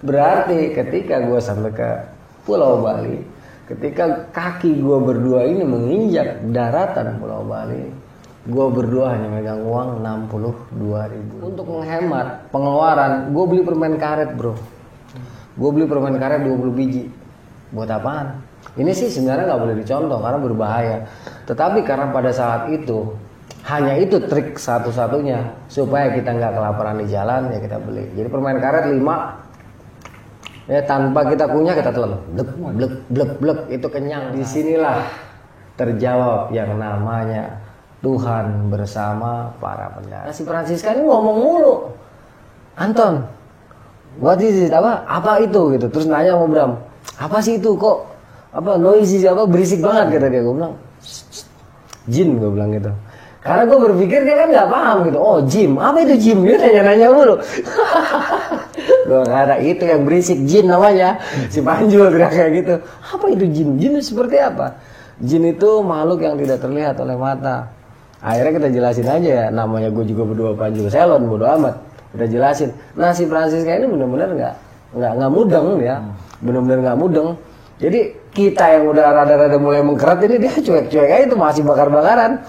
Berarti ketika gue sampai ke Pulau Bali, ketika kaki gue berdua ini menginjak daratan Pulau Bali, gue berdua hanya megang uang 62.000. Untuk menghemat pengeluaran, gue beli permen karet bro. Gue beli permen karet 20 biji. Buat apaan? Ini sih sebenarnya nggak boleh dicontoh karena berbahaya. Tetapi karena pada saat itu hanya itu trik satu-satunya supaya kita nggak kelaparan di jalan, ya kita beli. Jadi permen karet 5, ya tanpa kita kunyah kita telan, blek blek blek blek, itu kenyang. Disinilah terjawab yang namanya Tuhan bersama para pendana. Si Francisca ini ngomong mulu, Anton, what is it, apa itu gitu. Terus nanya sama Bram, apa sih itu kok noisy, berisik banget kata dia. Gue bilang jin, gue bilang gitu. Karena gue berpikir dia kan nggak paham gitu. Oh jin, apa itu jin? Dia nanya-nanya mulu. Gue kata itu yang berisik, jin namanya. Si Panjul teriak kayak gitu. Apa itu jin? Jin itu seperti apa? Jin itu makhluk yang tidak terlihat oleh mata. Akhirnya kita jelasin aja ya, namanya gue juga berdua Panjul Selon, bodo amat. Udah jelasin. Nah si Francisca ini benar-benar nggak mudeng ya, benar-benar nggak mudeng. Jadi kita yang udah rada-rada mulai mengkerat ini dia cuek-cuek aja, itu masih bakar-bakaran.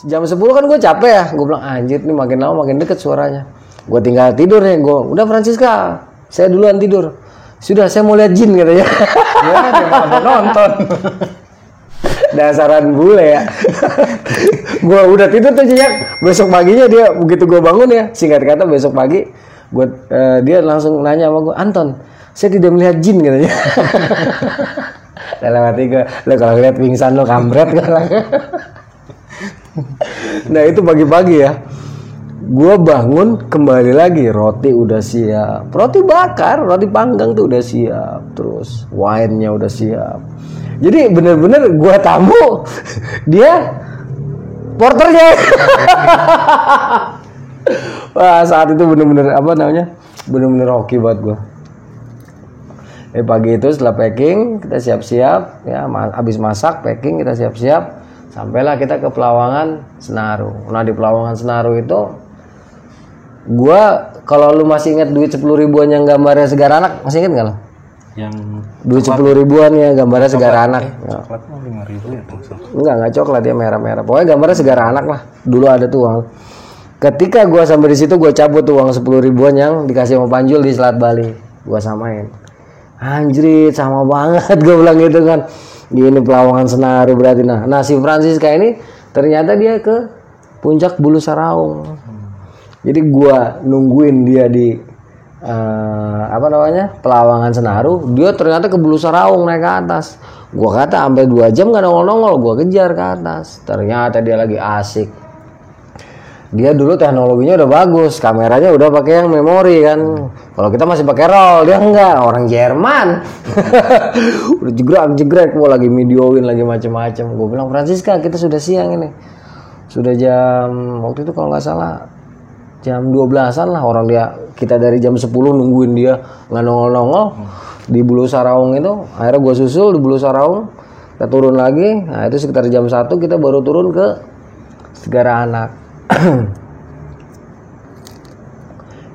Jam 10 kan gue capek ya, gue bilang anjir nih makin lama makin deket suaranya. Gue tinggal tidur ya, gue udah Francisca, saya duluan tidur. Sudah, saya mau lihat jin katanya. Ya, dia mau nonton. Dasaran bule ya. Gue udah tidur tuh Ciyak. Besok paginya dia begitu gue bangun ya, singkat kata besok pagi dia langsung nanya sama gue, Anton, saya tidak melihat jin katanya. Dalam hati gue, lo kalau lihat pingsan lo kampret kan. Nah itu pagi-pagi ya, gue bangun kembali lagi, roti udah siap, roti bakar, roti panggang tuh udah siap, terus wine-nya udah siap. Jadi bener-bener gue tamu, dia porternya. Wah saat itu bener-bener bener-bener hoki buat gue. Pagi itu setelah packing kita siap-siap ya, habis masak packing kita siap-siap. Sampailah kita ke Pelawangan Senaru. Nah di Pelawangan Senaru itu gua, kalau lu masih ingat duit 10 ribuan yang gambarnya Segara Anak, masih ingat nggak lo? Yang duit 10 ribuan ya gambarnya Segara Anak. Coklatnya 5.000 ya tuh. Enggak coklat, dia merah-merah. Pokoknya gambarnya Segara Anak lah. Dulu ada tuh uang. Ketika gua sampai di situ gua cabut tuh uang 10 ribuan yang dikasih sama Panjul di Selat Bali. Gua samain. Anjrit, sama banget gua bilang gitu kan. Ini Pelawangan Senaru berarti. Nah si Francisca ini ternyata dia ke puncak Bulu Saraung. Jadi gua nungguin dia di Pelawangan Senaru, dia ternyata ke Bulu Saraung naik ke atas. Gua kata sampai 2 jam gak nongol-nongol, gua kejar ke atas. Ternyata dia lagi asik. Dia dulu teknologinya udah bagus, kameranya udah pakai yang memori kan. Kalau kita masih pakai roll, dia enggak, orang Jerman. Udah jegrek, gua lagi videoin lagi macem-macem. Gua bilang, Francisca, kita sudah siang ini. Sudah jam, waktu itu kalau nggak salah jam 12-an lah, orang kita dari jam 10 nungguin dia nggak nongol-nongol di Bulu Saraung itu. Akhirnya gua susul di Bulu Saraung, kita turun lagi. Nah itu sekitar jam 1 kita baru turun ke Segara Anak.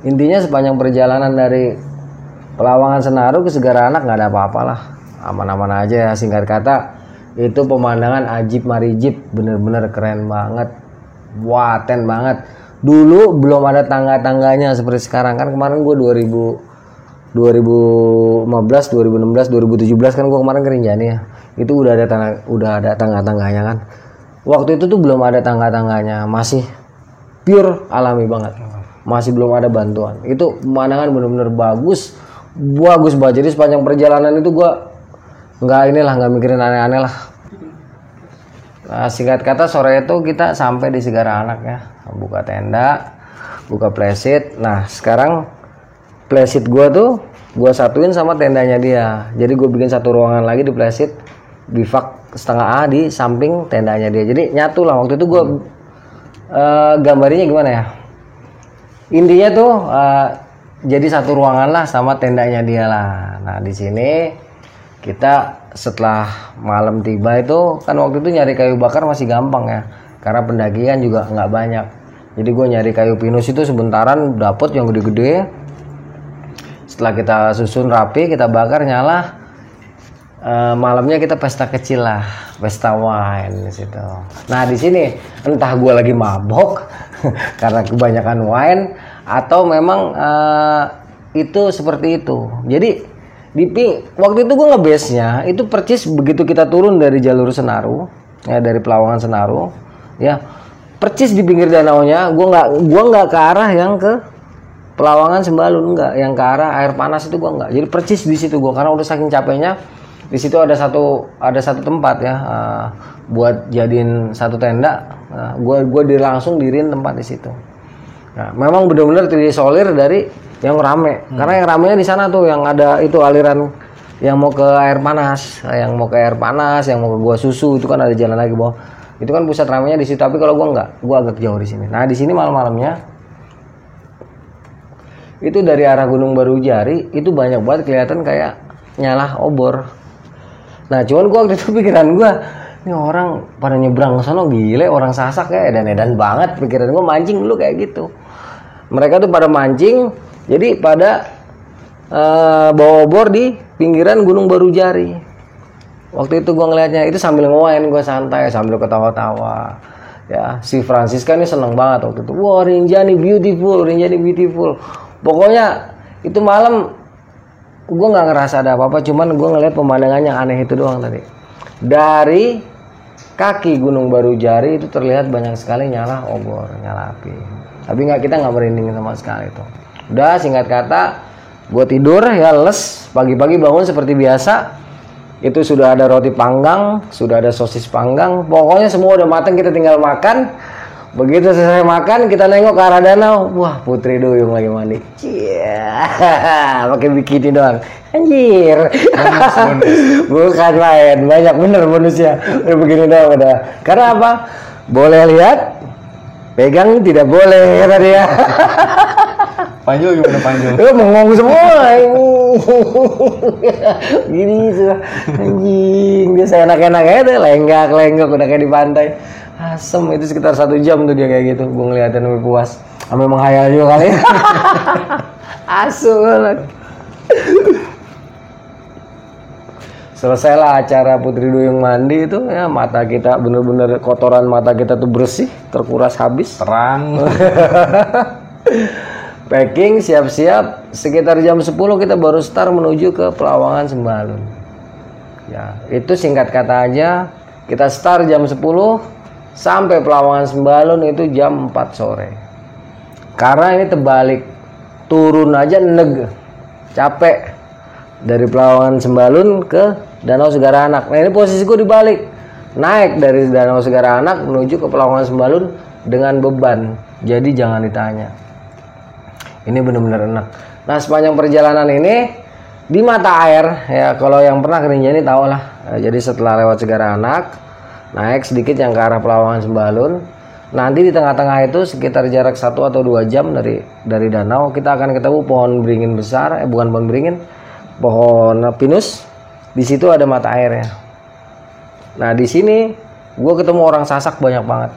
Intinya sepanjang perjalanan dari Pelawangan Senaru ke Segara Anak nggak ada apa-apa lah, aman-aman aja ya. Singkat kata itu pemandangan ajib marijib, bener-bener keren banget, waten banget. Dulu belum ada tangga-tangganya seperti sekarang kan. Kemarin gue 2015, 2016, 2017 kan gue kemarin ke Rinjani ya. Itu udah ada tangga-tangganya kan. Waktu itu tuh belum ada tangga-tangganya, masih pure alami banget, masih belum ada bantuan. Itu pemandangan benar-benar bagus banget. Jadi sepanjang perjalanan itu gue nggak mikirin aneh-aneh lah. Nah, singkat kata sore itu kita sampai di Segara Anak ya, buka tenda, buka playset. Nah sekarang playset gue tuh gue satuin sama tendanya dia. Jadi gue bikin satu ruangan lagi di playset, bivak setengah A di samping tendanya dia. Jadi nyatu lah. Waktu itu gue gambarnya gimana ya? intinya tuh jadi satu ruangan lah sama tendanya dia lah. Nah di sini kita setelah malam tiba itu kan waktu itu nyari kayu bakar masih gampang ya, karena pendakian juga nggak banyak. Jadi gue nyari kayu pinus itu sebentaran dapet yang gede-gede. Setelah kita susun rapi, kita bakar nyala. Malamnya kita pesta kecil lah, pesta wine di situ. Nah di sini entah gue lagi mabok karena kebanyakan wine atau memang itu seperti itu. Jadi waktu itu gue ngebase-nya itu percis begitu kita turun dari jalur Senaru, ya dari Pelawangan Senaru, ya percis di pinggir danaunya. Gue nggak ke arah yang ke Pelawangan Sembalun, enggak, yang ke arah air panas itu gue nggak. Jadi percis di situ gue karena udah saking capeknya. Di situ ada satu tempat ya buat jadiin satu tenda. Nah, gue langsung diriin tempat di situ. Nah, memang benar-benar terisolir dari yang rame. Karena yang ramenya di sana tuh yang ada itu aliran yang mau ke air panas, yang mau ke Gua Susu itu kan ada jalan lagi bawah. Itu kan pusat ramenya di situ. Tapi kalau gue enggak, gue agak jauh di sini. Nah di sini malam-malamnya itu dari arah Gunung Barujari itu banyak banget kelihatan kayak nyala obor. Nah cuman gue waktu itu pikiran gue, ini orang pada nyebrang ke sana gile, orang Sasak ya, edan-edan banget. Pikiran gue mancing dulu kayak gitu. Mereka tuh pada mancing, jadi pada bawa obor di pinggiran Gunung Barujari. Waktu itu gue ngelihatnya itu sambil ngewain, gue santai sambil ketawa-tawa. Ya si Francisca ini seneng banget waktu itu. Wah Rinjani beautiful. Pokoknya itu malam gue nggak ngerasa ada apa-apa, cuman gue ngeliat pemandangan yang aneh itu doang tadi. Dari kaki Gunung Barujari itu terlihat banyak sekali nyala obor, nyala api. Tapi kita nggak merinding sama sekali itu. Udah singkat kata, gue tidur ya les. Pagi-pagi bangun seperti biasa. Itu sudah ada roti panggang, sudah ada sosis panggang. Pokoknya semua udah matang, kita tinggal makan. Begitu selesai makan, kita nengok ke arah danau. Wah, Putri Duyung lagi mandi. Pakai bikini doang. Anjir. Bukan main, banyak bener bonusnya. Begini doang udah. Karena apa? Boleh lihat, pegang tidak boleh kata dia. Panjul gimana Panjul? Mengong semua. Gini sudah. Anjing, dia saya enak-enak aja, lenggak udah kayak di pantai. Asem itu sekitar 1 jam tuh dia kayak gitu. Gue ngeliatin lebih puas. Sampai menghayal juga kali. Asu banget. Selesailah acara Putri Duyung mandi itu ya, mata kita bener-bener kotoran mata kita tuh bersih, terkuras habis. Terang. Packing siap-siap. Sekitar jam 10 kita baru start menuju ke Pelawangan Sembalun. Ya, itu singkat kata aja. Kita start jam 10. Sampai Pelawangan Sembalun itu jam 4 sore. Karena ini terbalik. Turun aja capek. Dari Pelawangan Sembalun ke Danau Segara Anak. Nah ini posisiku dibalik. Naik dari Danau Segara Anak menuju ke Pelawangan Sembalun dengan beban. Jadi jangan ditanya. Ini benar-benar enak. Nah sepanjang perjalanan ini di mata air. Ya kalau yang pernah ke Rinjani tahu lah. Jadi setelah lewat Segara Anak, naik sedikit yang ke arah Pelawangan Sembalun. Nanti di tengah-tengah itu sekitar jarak 1 atau 2 jam dari danau kita akan ketemu pohon beringin besar, bukan pohon beringin, pohon pinus. Di situ ada mata airnya. Nah di sini gue ketemu orang Sasak banyak banget.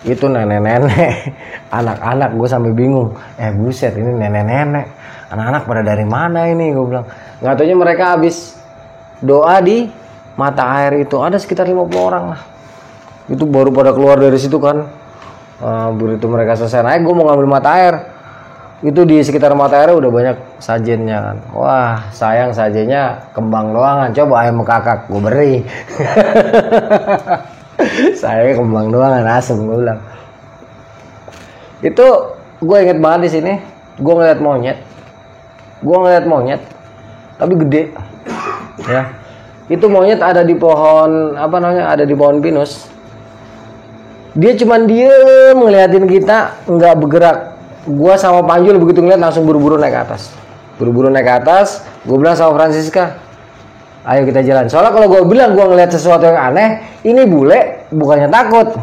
Itu nenek-nenek, anak-anak. Gue sampai bingung. Buset ini nenek-nenek, anak-anak pada dari mana ini? Gue bilang. Nggak taunya mereka habis doa di mata air itu. Ada sekitar 50 orang lah. Itu baru pada keluar dari situ kan. Begitu mereka selesai naik, gue mau ngambil mata air. Itu di sekitar mata air udah banyak sajennya kan. Wah sayang sajennya kembang doangan. Coba ayam kakak gue beri. Saya kembang doangan asem gue bilang. Itu gue inget banget di sini. Gue ngeliat monyet. Tapi gede. Ya. Itu monyet ada di pohon ada di pohon pinus. Dia cuman diem ngeliatin kita, nggak bergerak. Gua sama Panjul begitu ngeliat langsung buru-buru naik ke atas. Gue bilang sama Francisca, ayo kita jalan. Soalnya kalau gue bilang gue ngeliat sesuatu yang aneh, ini bule bukannya takut,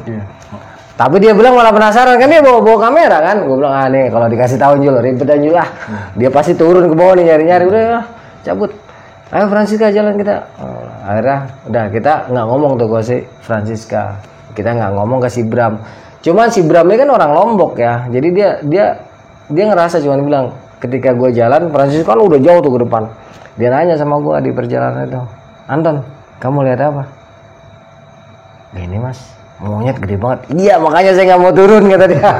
Tapi dia bilang malah penasaran kan, dia bawa kamera kan. Gue bilang nih kalau dikasih tahu Jul, ribet aja lah. Dia pasti turun ke bawah nih nyari-nyari, udah cabut. Ayo Francisca jalan kita. Akhirnya udah kita nggak ngomong tuh gue sih Francisca. Kita nggak ngomong ke si Bram. Cuman si Bram ini kan orang Lombok ya. Jadi dia ngerasa cuman bilang ketika gue jalan, Francisca kan udah jauh tuh ke depan. Dia nanya sama gue di perjalanan itu, Anton, kamu lihat apa? Gini mas, monyet gede banget. Iya makanya saya nggak mau turun kata dia.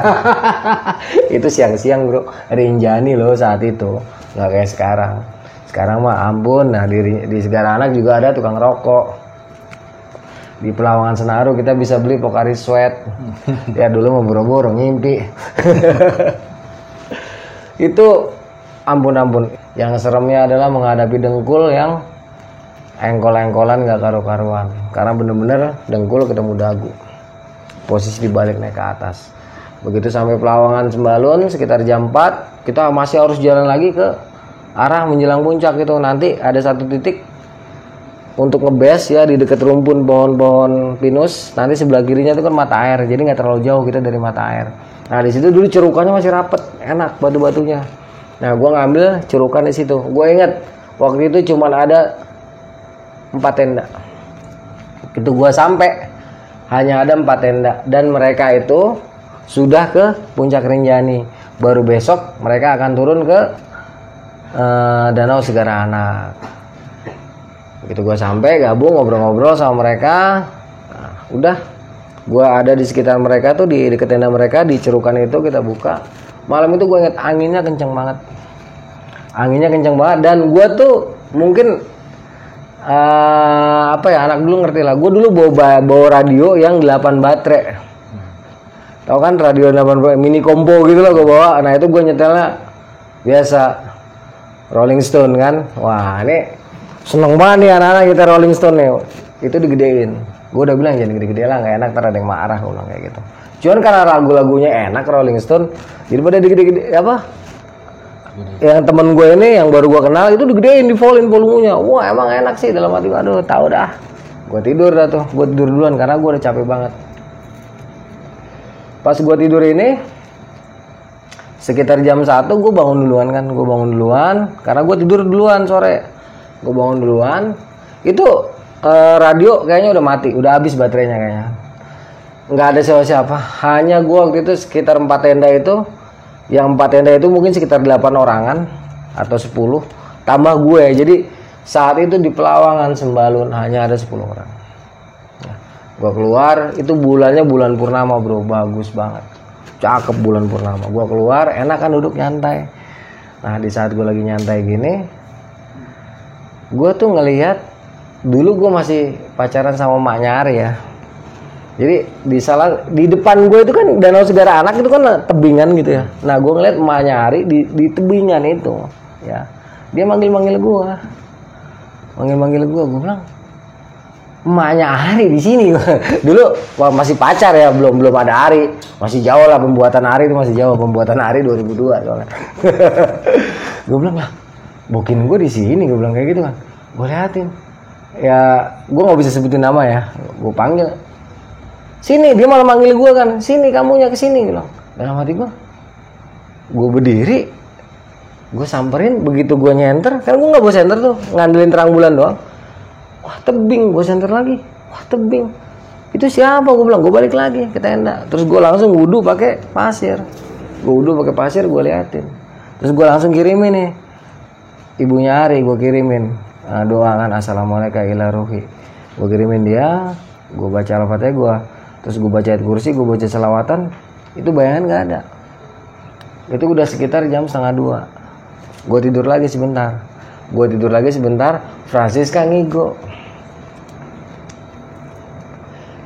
Itu siang-siang bro, Rinjani loh saat itu, nggak kayak sekarang. Sekarang mah ampun. Nah di Segara Anak juga ada tukang rokok. Di Pelawangan Senaru kita bisa beli Pocari Sweat. Ya dulu mau boro-boro ngimpi. Itu ampun. Yang seremnya adalah menghadapi dengkul yang engkol-engkolan gak karu-karuan. Karena bener-bener dengkul ketemu dagu. Posisi dibalik naik ke atas. Begitu sampai Pelawangan Sembalun sekitar jam 4, kita masih harus jalan lagi ke arah menjelang puncak gitu. Nanti ada satu titik untuk ngebase ya di dekat rumpun pohon-pohon pinus. Nanti sebelah kirinya itu kan mata air, jadi nggak terlalu jauh kita dari mata air. Nah di situ dulu cerukannya masih rapet, enak batu-batunya. Nah gue ngambil cerukan di situ. Gue inget waktu itu cuma ada 4 tenda. Itu gue sampai hanya ada 4 tenda dan mereka itu sudah ke puncak Rinjani. Baru besok mereka akan turun ke Danau Segara Anak. Begitu gue sampai gabung ngobrol-ngobrol sama mereka, nah, udah gue ada di sekitar mereka tuh di dekat tenda mereka di cerukan itu kita buka. Malam itu gue inget anginnya kenceng banget dan gue tuh mungkin anak dulu ngerti lah. Gue dulu bawa radio yang 8 baterai. Tahu kan radio 8 baterai mini compo gitu lah gue bawa. Nah itu gue nyetelnya biasa Rolling Stone kan. Wah ini seneng banget nih anak-anak kita Rolling Stone nih. Itu digedein. Gue udah bilang jangan gede-gede lah, gak enak, ntar ada yang marah. Gue bilang kayak gitu. Cuman karena lagu-lagunya enak Rolling Stone, jadi pada digede-gede apa? Yang temen gue ini yang baru gue kenal itu digedein, di volumenya. Wah emang enak sih dalam hati gue. Aduh tahu dah. Gue tidur dah tuh. Gue tidur duluan karena gue udah capek banget. Pas gue tidur ini sekitar jam 1 gue bangun duluan kan. Gue bangun duluan karena gue tidur duluan sore. Gue bangun duluan. Itu radio kayaknya udah mati, udah habis baterainya kayaknya. Nggak ada siapa-siapa. Hanya gue waktu itu sekitar 4 tenda itu. Yang 4 tenda itu mungkin sekitar 8 orangan atau 10 tambah gue. Jadi saat itu di Pelawangan Sembalun hanya ada 10 orang. Nah, gue keluar itu bulannya bulan purnama bro, bagus banget, cakep bulan purnama. Gue keluar enak kan duduk nyantai. Nah di saat gue lagi nyantai gini, gue tuh ngelihat dulu gue masih pacaran sama maknya Ari ya. Jadi di depan gue itu kan Danau Segara Anak itu kan tebingan gitu ya. Nah gue ngeliat emaknya Ari di tebingan itu ya. Dia manggil gue. Gue bilang emaknya Ari di sini. Dulu masih pacar ya, belum ada Ari. Masih jauh lah pembuatan Ari itu, masih jauh pembuatan Ari 2002 soalnya. Gue bilang lah, bokin gue di sini, gue bilang kayak gitu kan. Gue liatin. Ya gue nggak bisa sebutin nama ya. Gue panggil. Sini, dia malah manggil gue kan. Sini kamunya kesini gitu. Dalam hati gue berdiri, gue samperin. Begitu gue nyenter, kan gue nggak bawa senter tuh, ngandelin terang bulan doang. Wah tebing, gue senter lagi. Wah tebing, itu siapa? Gue bilang, gue balik lagi ke tenda. Terus gue langsung wudhu pakai pasir. Gue liatin. Terus gue langsung kirimin nih, ibunya Ari gue kirimin doa kan, assalamualaikum ila ruhi. Gue kirimin dia, gue baca al-fatihah gue. Terus gue baca ayat kursi, gue baca selawatan. Itu bayangan gak ada. Itu udah sekitar jam 1:30. Gue tidur lagi sebentar. Francisca ngigo.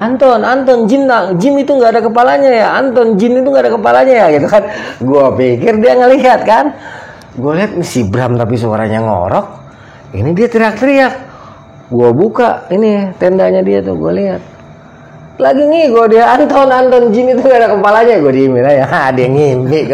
Anton, jin itu gak ada kepalanya ya. Anton, jin itu gak ada kepalanya ya gitu kan. Gue pikir dia ngelihat kan. Gue lihat si Bram tapi suaranya ngorok. Ini dia teriak-teriak. Gue buka ini tendanya dia tuh, gue lihat lagi ngigo dia. Anton, jin itu gak ada kepalanya. Gue diemin aja, dia ngimpi.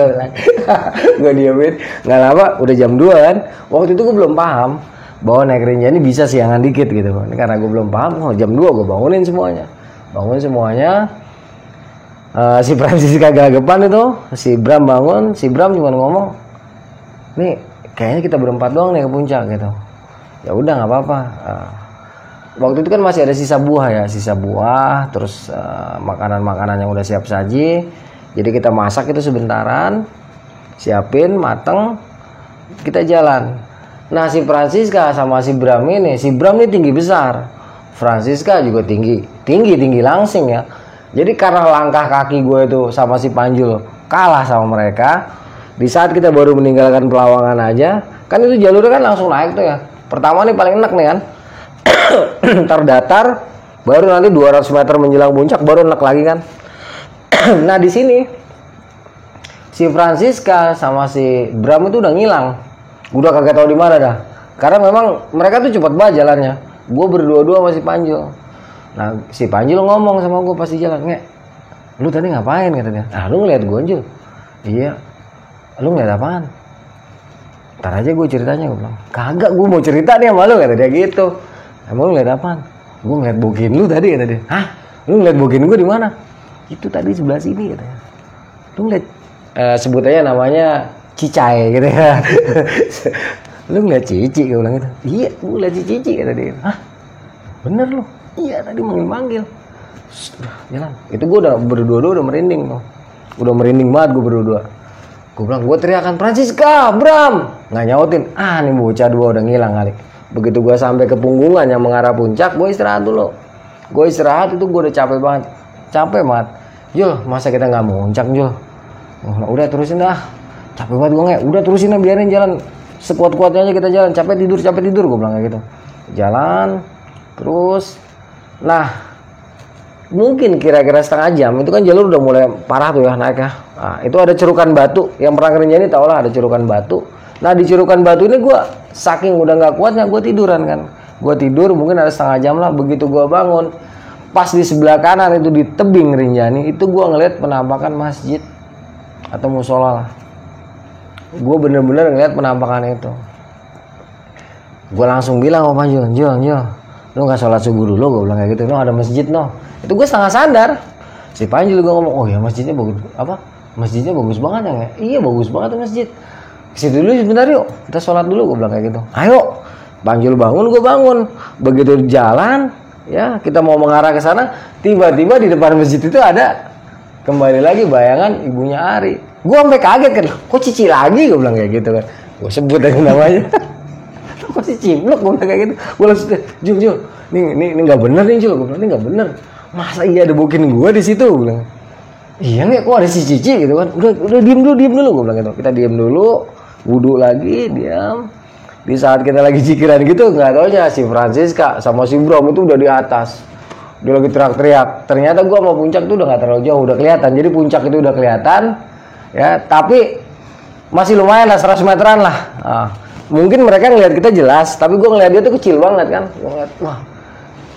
Gue diemin. Nggak lama udah jam 2 kan. Waktu itu gue belum paham bahwa naik Rinjani bisa siangan dikit gitu. Ini karena gue belum paham. Jam 2 gue bangun semuanya. Si Francisca gagapan itu, si Bram bangun, si Bram cuma ngomong, nih kayaknya kita berempat doang nih ke puncak gitu. Ya udah nggak apa-apa. Waktu itu kan masih ada sisa buah, terus makanan-makanan yang udah siap saji. Jadi kita masak itu sebentaran, siapin, mateng, kita jalan. Nah si Francisca sama si Bram ini, si Bram ini tinggi besar, Francisca juga tinggi langsing ya. Jadi karena langkah kaki gue itu sama si Panjul kalah sama mereka, di saat kita baru meninggalkan Pelawangan aja, kan itu jalurnya kan langsung naik tuh ya. Pertama nih paling enak nih kan, ntar datar, baru nanti 200 meter menjelang puncak baru enak lagi kan. Nah di sini si Francisca sama si Bram itu udah ngilang. Udah kagak tahu di mana dah. Karena memang mereka tuh cepat banget jalannya. Gue berdua-dua sama si Panjul. Nah, si Panjul ngomong sama gue pas di jalan, "Nge, lu tadi ngapain?" kata dia. "Ah, lu ngeliat gue, Jul." "Iya." "Lu ngeliat apaan?" "Ntar aja gue ceritanya," gue bilang. "Kagak, gue mau cerita nih sama lu," kata dia gitu. "Emang lu ngeliat apaan?" "Gue ngeliat bokin lu tadi," kata dia. "Hah? Lu ngeliat bokin gue di mana?" "Itu tadi sebelah sini," katanya. "Lu ngeliat sebut aja namanya Cicai gitu ya." "Lu ngeliat Cici," gue bilang gitu. "Iya, gue ngeliat Cici," kata dia. "Hah? Bener lu?" "Iya, tadi manggil-manggil." Udah jalan. Itu gue udah berdua-dua udah merinding tuh. Udah merinding banget gue berdua. Gue bilang, gue teriakan, "Francisca, Bram!" Nggak nyautin. Nih bocah dua udah ngilang kali. Begitu gue sampai ke punggungan yang mengarah puncak, gue istirahat dulu. Gue istirahat itu gue udah capek banget. "Jul, masa kita nggak mau puncak, Jul?" "Udah terusin dah. Capek banget gue, nggak. Udah terusin dah, biarin jalan sekuat-kuatnya aja kita jalan. Capek tidur, gue bilang kayak gitu. Jalan terus. Nah, mungkin kira-kira setengah jam itu kan jalur udah mulai parah tuh ya naik ya. Nah, itu ada cerukan batu. Yang pernah Rinjani tau lah ada cerukan batu. Nah di cerukan batu ini gue saking udah nggak kuatnya gue tiduran kan. Gue tidur mungkin ada setengah jam lah. Begitu gue bangun, pas di sebelah kanan itu di tebing Rinjani itu gue ngeliat penampakan masjid atau musola lah. Gue bener-bener ngeliat penampakan itu. Gue langsung bilang sama Panjul, Jul, lu nggak sholat subuh dulu?" Gue bilang kayak gitu. "No, ada masjid no." Itu gue setengah sadar. Si Panjul juga ngomong, "Oh ya masjidnya bagus apa? Masjidnya bagus banget ya." "Iya bagus banget tuh masjid. Situ dulu sebentar yuk, kita sholat dulu," gue bilang kayak gitu. "Ayo." Panjul bangun, gue bangun. Begitu jalan, ya kita mau mengarah ke sana, tiba-tiba di depan masjid itu ada kembali lagi bayangan ibunya Ari. Gue sampai kaget kan, "Kok Cici lagi?" Gue bilang kayak gitu kan. Gue sebut aja namanya. "Kok si Cimlok?" gue bilang kayak gitu. Gue langsung, Jul, ini nggak bener nih Jul." Gue bilang, "Ini nggak bener. Masa iya ada bokin gue di situ?" Gue bilang. "Iya nih, kok ada si Cici gitu kan." Udah diem dulu. Gue bilang gitu. Kita diem dulu, wudhu lagi, diam. Di saat kita lagi cikiran gitu, nggak taunya si Francisca sama si Bram itu udah di atas. Dia lagi teriak-teriak. Ternyata gue sama puncak tuh udah nggak terlalu jauh, udah kelihatan. Jadi puncak itu udah kelihatan, ya. Tapi masih lumayan lah, 100 meteran lah. Nah, mungkin mereka ngelihat kita jelas, tapi gue ngelihat dia tuh kecil banget kan. Gue ngeliat, wah,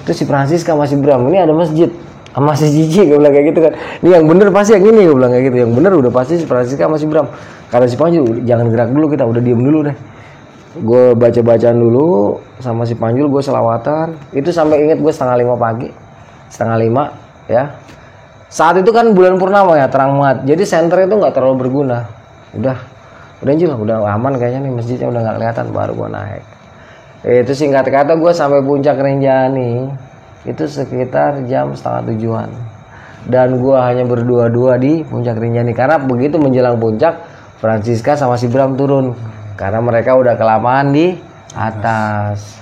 itu si Francisca sama si Bram, ini ada masjid sama si Cici, gue bilang kayak gitu kan. Ini yang bener pasti yang ini, gue bilang kayak gitu. Yang bener udah pasti si Francisca sama si Bram. Karena si Panjul, jangan gerak dulu, kita udah diem dulu deh. Gue baca-bacaan dulu sama si Panjul, gue selawatan. Itu sampai inget gue 4:30 pagi, 4:30 ya. Saat itu kan bulan purnama ya, terang banget. Jadi senter itu nggak terlalu berguna. Udah Jul, udah aman kayaknya nih, masjidnya udah nggak kelihatan, baru gue naik. Itu singkat kata gue sampai puncak Rinjani itu sekitar jam 6:30-an. Dan gue hanya berdua-dua di puncak Rinjani karena begitu menjelang puncak Francisca sama si Bram turun karena mereka udah kelamaan di atas.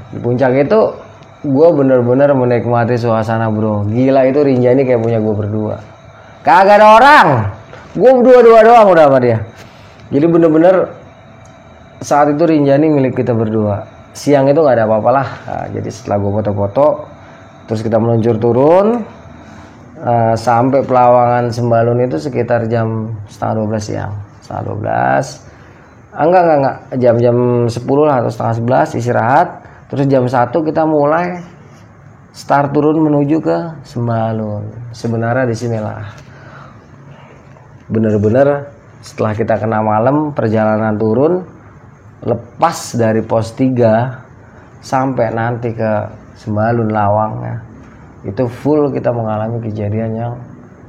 Di puncak itu gue bener-bener menikmati suasana bro. Gila, itu Rinjani kayak punya gue berdua. Kagak ada orang. Gue berdua doang udah sama dia. Jadi bener-bener saat itu Rinjani milik kita berdua. Siang itu nggak ada apa-apa lah. Nah, jadi setelah gue foto-foto, terus kita meluncur turun sampai Pelawangan Sembalun itu sekitar jam 11:30 siang. 11:30. Enggak. Jam 10 lah atau 10:30 istirahat. Terus jam 1 kita mulai start turun menuju ke Sembalun. Sebenarnya di sinilah bener-bener setelah kita kena malam perjalanan turun, lepas dari pos 3 sampai nanti ke Sembalun Lawang ya, itu full kita mengalami kejadian yang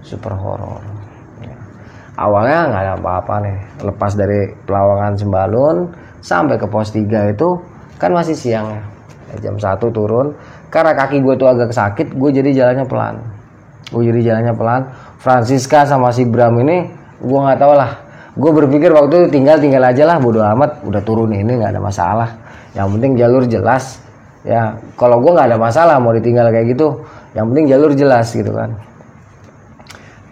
super horor. Awalnya nggak ada apa-apa nih, lepas dari Pelawangan Sembalun sampai ke pos 3 itu kan masih siang ya, jam 1 turun. Karena kaki gue tuh agak sakit, gue jadi jalannya pelan. Francisca sama si Bram ini gue nggak tahu lah, gue berpikir waktu itu tinggal aja lah, bodo amat, udah turun ini nggak ada masalah, yang penting jalur jelas ya. Kalau gue nggak ada masalah mau ditinggal kayak gitu, yang penting jalur jelas gitu kan.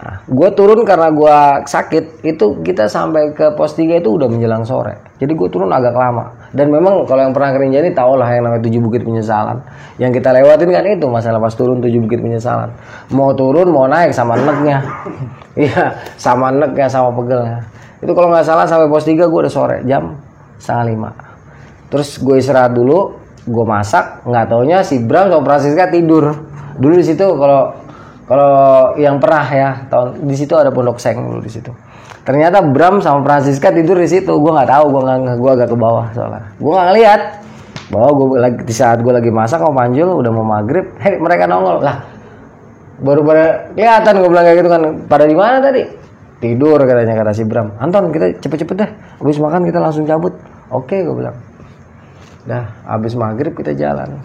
Nah, gue turun karena gue sakit, itu kita sampai ke pos 3 itu udah menjelang sore. Jadi gue turun agak lama. Dan memang kalau yang pernah ke Rinjani tau lah yang namanya 7 Bukit Penyesalan. Yang kita lewatin kan itu masalah pas turun 7 Bukit Penyesalan. Mau turun mau naik sama neknya. Iya, sama neknya sama pegelnya. Itu kalau nggak salah sampai pos 3 gue udah sore, jam 4:30. Terus gue istirahat dulu, gue masak, nggak taunya si Bram sama Francisca tidur. Dulu di situ kalau yang pernah ya, di situ ada pondok seng dulu di situ. Ternyata Bram sama Francisca tidur di situ. Gue nggak tahu, gue agak ke bawah soalnya. Gue nggak ngeliat bahwa gue lagi di saat gue lagi masak sama Panjul udah mau maghrib, mereka nongol lah. Baru kelihatan gue bilang kayak gitu kan. Pada di mana tadi? Tidur katanya, kata si Bram. Anton, kita cepet-cepet deh. Habis makan kita langsung cabut. Oke, gue bilang. Dah, habis maghrib kita jalan.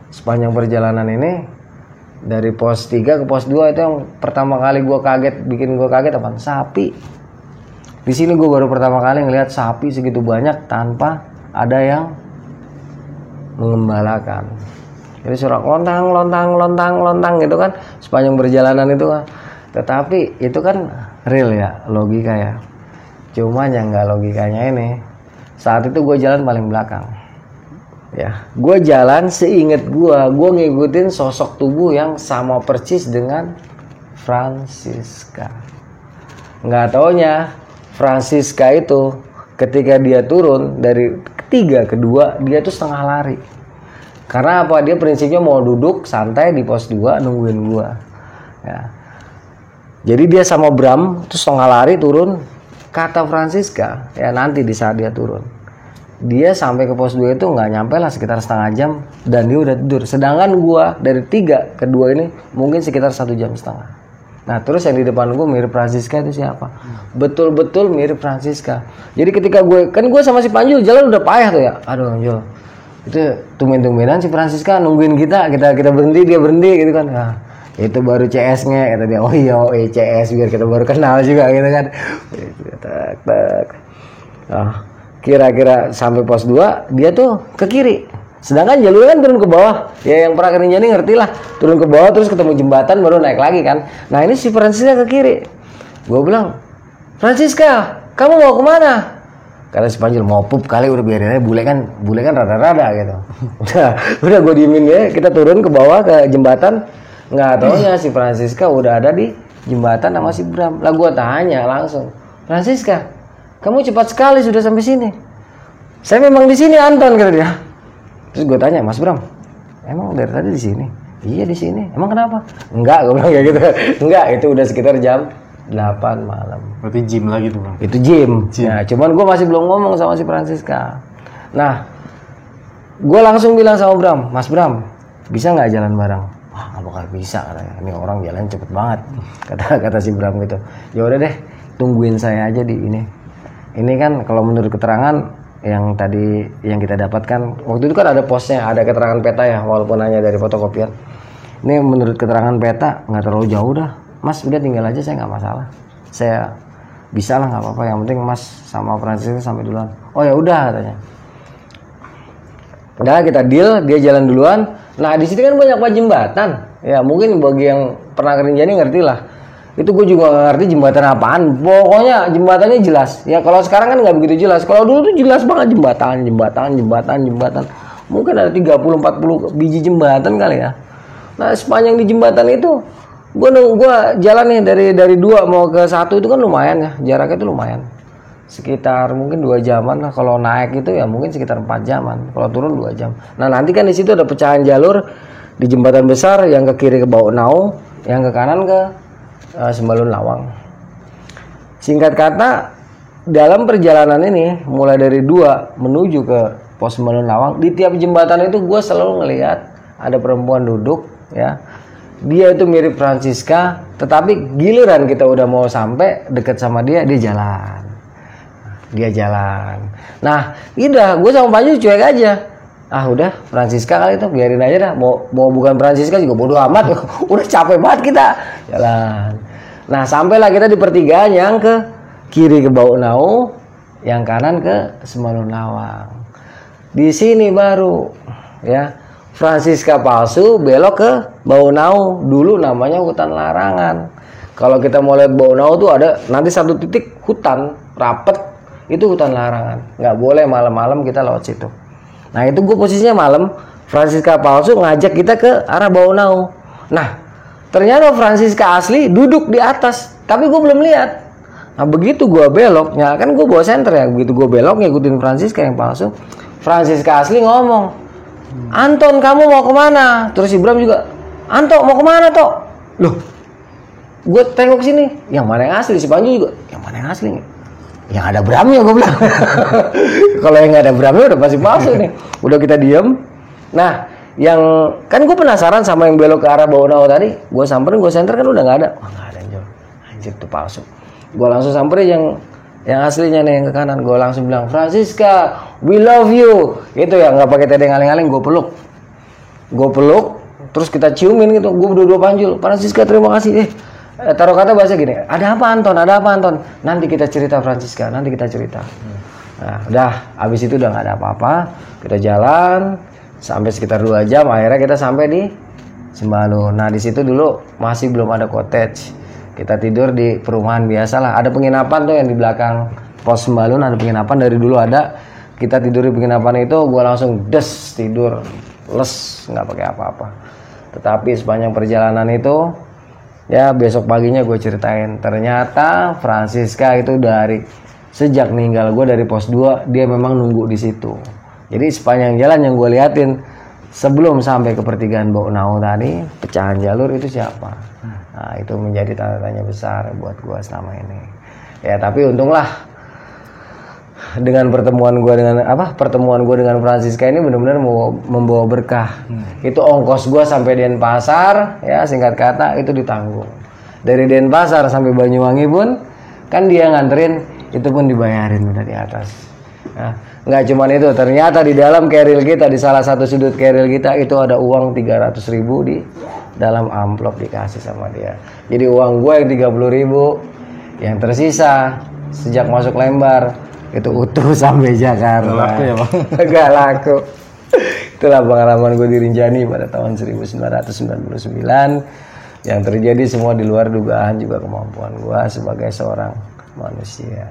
Sepanjang perjalanan ini dari pos 3 ke pos 2 itu yang pertama kali bikin gue kaget apa? Sapi. Di sini gue baru pertama kali ngelihat sapi segitu banyak tanpa ada yang mengembalakan. Jadi suara lontang gitu kan sepanjang perjalanan itu kan. Tetapi itu kan real ya, logika ya. Cuman yang nggak logikanya ini, saat itu gue jalan paling belakang. Ya, gue jalan seinget gue ngikutin sosok tubuh yang sama persis dengan Francisca. Nggak taunya Francisca itu ketika dia turun dari ketiga ke 2, dia tuh setengah lari. Karena apa? Dia prinsipnya mau duduk santai di pos 2 nungguin gue. Ya. Jadi dia sama Bram tuh setengah lari turun. Kata Francisca ya, nanti di saat dia turun, dia sampai ke pos 2 itu nggak nyampe lah, sekitar setengah jam dan dia udah tidur. Sedangkan gua dari 3 ke 2 ini mungkin sekitar 1,5 jam. Nah terus yang di depan gua mirip Francisca itu siapa? Betul-betul mirip Francisca. Jadi ketika gue sama si Panjul jalan udah payah tuh ya. Aduh Panjul, itu tumben-tumbenan si Francisca nungguin kita berhenti, dia berhenti gitu kan. Nah, itu baru CS-nya kata dia. Oh iya CS biar kita baru kenal juga gitu kan. Tak. Nah, kira-kira sampai pos 2 dia tuh ke kiri, sedangkan jalurnya kan turun ke bawah ya. Yang pernah ke Rinjani ngerti lah, turun ke bawah terus ketemu jembatan baru naik lagi kan. Nah ini si Francisca ke kiri. Gue bilang, Francisca kamu mau kemana? Kata si Panjul, mau pup kali, udah biarin aja, bule kan rada-rada gitu. udah gue diemin ya. Kita turun ke bawah ke jembatan, nggak taunya si Francisca udah ada di jembatan sama si Bram. Lah gue tanya langsung, Francisca kamu cepat sekali sudah sampai sini. Saya memang di sini Anton, kata dia. Terus gue tanya, Mas Bram, emang dari tadi di sini? Iya di sini. Emang kenapa? Enggak, gue bilang kayak gitu. Enggak, itu udah sekitar jam 8 malam. Berarti gym lagi tuh Bang. Itu gym. Ya, cuman gue masih belum ngomong sama si Francisca. Nah, gue langsung bilang sama Bram, Mas Bram, bisa nggak jalan bareng? Wah, nggak bakal bisa katanya. Ini orang jalan cepet banget. Kata si Bram gitu. Ya udah deh, tungguin saya aja di ini. Ini kan kalau menurut keterangan yang tadi yang kita dapatkan, waktu itu kan ada posnya, ada keterangan peta ya, walaupun hanya dari fotokopian. Ini menurut keterangan peta nggak terlalu jauh dah, Mas udah tinggal aja, saya nggak masalah, saya bisa lah, nggak apa-apa, yang penting Mas sama Francisca sampai duluan. Oh ya udah katanya. Udah kita deal, dia jalan duluan. Nah di sini kan banyak jembatan, ya mungkin bagi yang pernah ke Rinjani ngerti lah. Itu gue juga gak ngerti jembatan apaan. Pokoknya jembatannya jelas. Ya kalau sekarang kan nggak begitu jelas. Kalau dulu tuh jelas banget jembatan. Mungkin ada 30-40 biji jembatan kali ya. Nah sepanjang di jembatan itu, gue jalan nih dari 2 mau ke 1 itu kan lumayan ya. Jaraknya itu lumayan. Sekitar mungkin 2 jaman lah. Kalau naik itu ya mungkin sekitar 4 jaman. Kalau turun 2 jam. Nah nanti kan di situ ada pecahan jalur di jembatan besar, yang ke kiri ke Bau Nau, yang ke kanan ke Sembalun Lawang. Singkat kata, dalam perjalanan ini mulai dari 2 menuju ke pos Sembalun Lawang, di tiap jembatan itu gue selalu ngelihat ada perempuan duduk ya. Dia itu mirip Francisca, tetapi giliran kita udah mau sampai deket sama dia jalan. Dia jalan. Nah, udah, gue sama Panju cuek aja. Ah udah, Francisca kali itu biarin aja dah. Mau bukan Francisca juga bodo amat. Udah capek banget kita jalan. Nah, sampailah kita di pertigaan yang ke kiri ke Bau Nau, yang kanan ke Sembalun Lawang. Di sini baru ya. Francisca palsu belok ke Bau Nau, dulu namanya hutan larangan. Kalau kita mau lihat Bau Nau tuh ada nanti satu titik hutan rapet, itu hutan larangan, nggak boleh malam-malam kita lewat situ. Nah itu gue posisinya malam, Francisca palsu ngajak kita ke arah Bau Nau. Nah ternyata Francisca asli duduk di atas, tapi gue belum lihat. Nah begitu gue beloknya, kan gue bawa senter ya, begitu gue belok ngikutin Francisca yang palsu, Francisca asli ngomong, Anton kamu mau kemana? Terus Ibram juga, Anto mau kemana Tok? Loh, gue tengok sini, yang mana yang asli? Si Panju juga, yang mana yang asli nih? Yang ada Bramnya gue bilang. Kalau yang nggak ada Bramnya udah pasti palsu nih. Udah kita diem. Nah, yang kan gue penasaran sama yang belok ke arah Bau Nau tadi. Gue samperin, gue senter kan udah nggak ada. Wah nggak ada anjir, anjir itu palsu. Gue langsung samperin yang aslinya nih yang ke kanan. Gue langsung bilang, Francisca, we love you. Itu ya nggak pakai tedeng aling-aling, gue peluk, terus kita ciumin gitu. Gue berdua Panjul, Francisca terima kasih. Taruh kata bahasa gini, ada apa Anton? Nanti kita cerita Francisca, nanti kita cerita. Nah udah, abis itu udah nggak ada apa-apa. Kita jalan sampai sekitar 2 jam, akhirnya kita sampai di Sembalun. Nah di situ dulu masih belum ada cottage. Kita tidur di perumahan biasa lah. Ada penginapan tuh yang di belakang pos Sembalun, ada penginapan dari dulu ada. Kita tidur di penginapan itu, gue langsung tidur les, nggak pakai apa-apa. Tetapi sepanjang perjalanan itu, ya besok paginya gue ceritain. Ternyata Francisca itu sejak meninggal gue dari pos 2, dia memang nunggu di situ. Jadi sepanjang jalan yang gue liatin sebelum sampai ke pertigaan Bau Nau tadi, pecahan jalur itu siapa? Nah itu menjadi tanda tanya besar buat gue selama ini. Ya tapi untunglah dengan pertemuan gue dengan Francisca ini benar-benar membawa berkah. Itu ongkos gue sampai Denpasar, ya singkat kata itu ditanggung. Dari Denpasar sampai Banyuwangi pun kan dia nganterin, itu pun dibayarin udah di atas. Nah, nggak cuma itu, ternyata di dalam keril kita, di salah satu sudut keril kita itu ada uang 300.000 di dalam amplop dikasih sama dia. Jadi uang gue yang 30.000 yang tersisa sejak masuk Lembar itu utuh sampai Jakarta. Gak laku ya Bang? Gak laku. Itulah pengalaman gue di Rinjani pada tahun 1999 yang terjadi semua di luar dugaan juga kemampuan gue sebagai seorang manusia.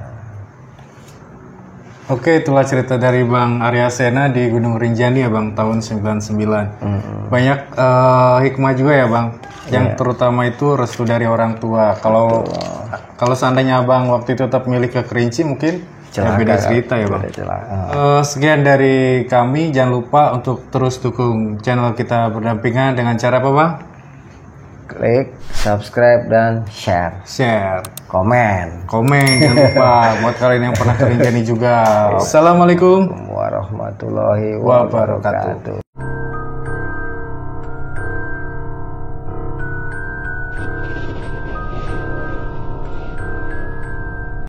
Oke, itulah cerita dari Bang Arya Sena di Gunung Rinjani ya Bang, tahun 99. Banyak hikmah juga ya Bang, yang terutama itu restu dari orang tua. Kalau seandainya Abang waktu itu tetap milih ke Kerinci mungkin beda cerita ya Bang. Sekian dari kami, jangan lupa untuk terus dukung channel kita berdampingan dengan cara apa Bang? Klik, subscribe, dan share. Komen Jangan lupa buat kalian yang pernah ke Rinjani juga. Assalamualaikum warahmatullahi wabarakatuh.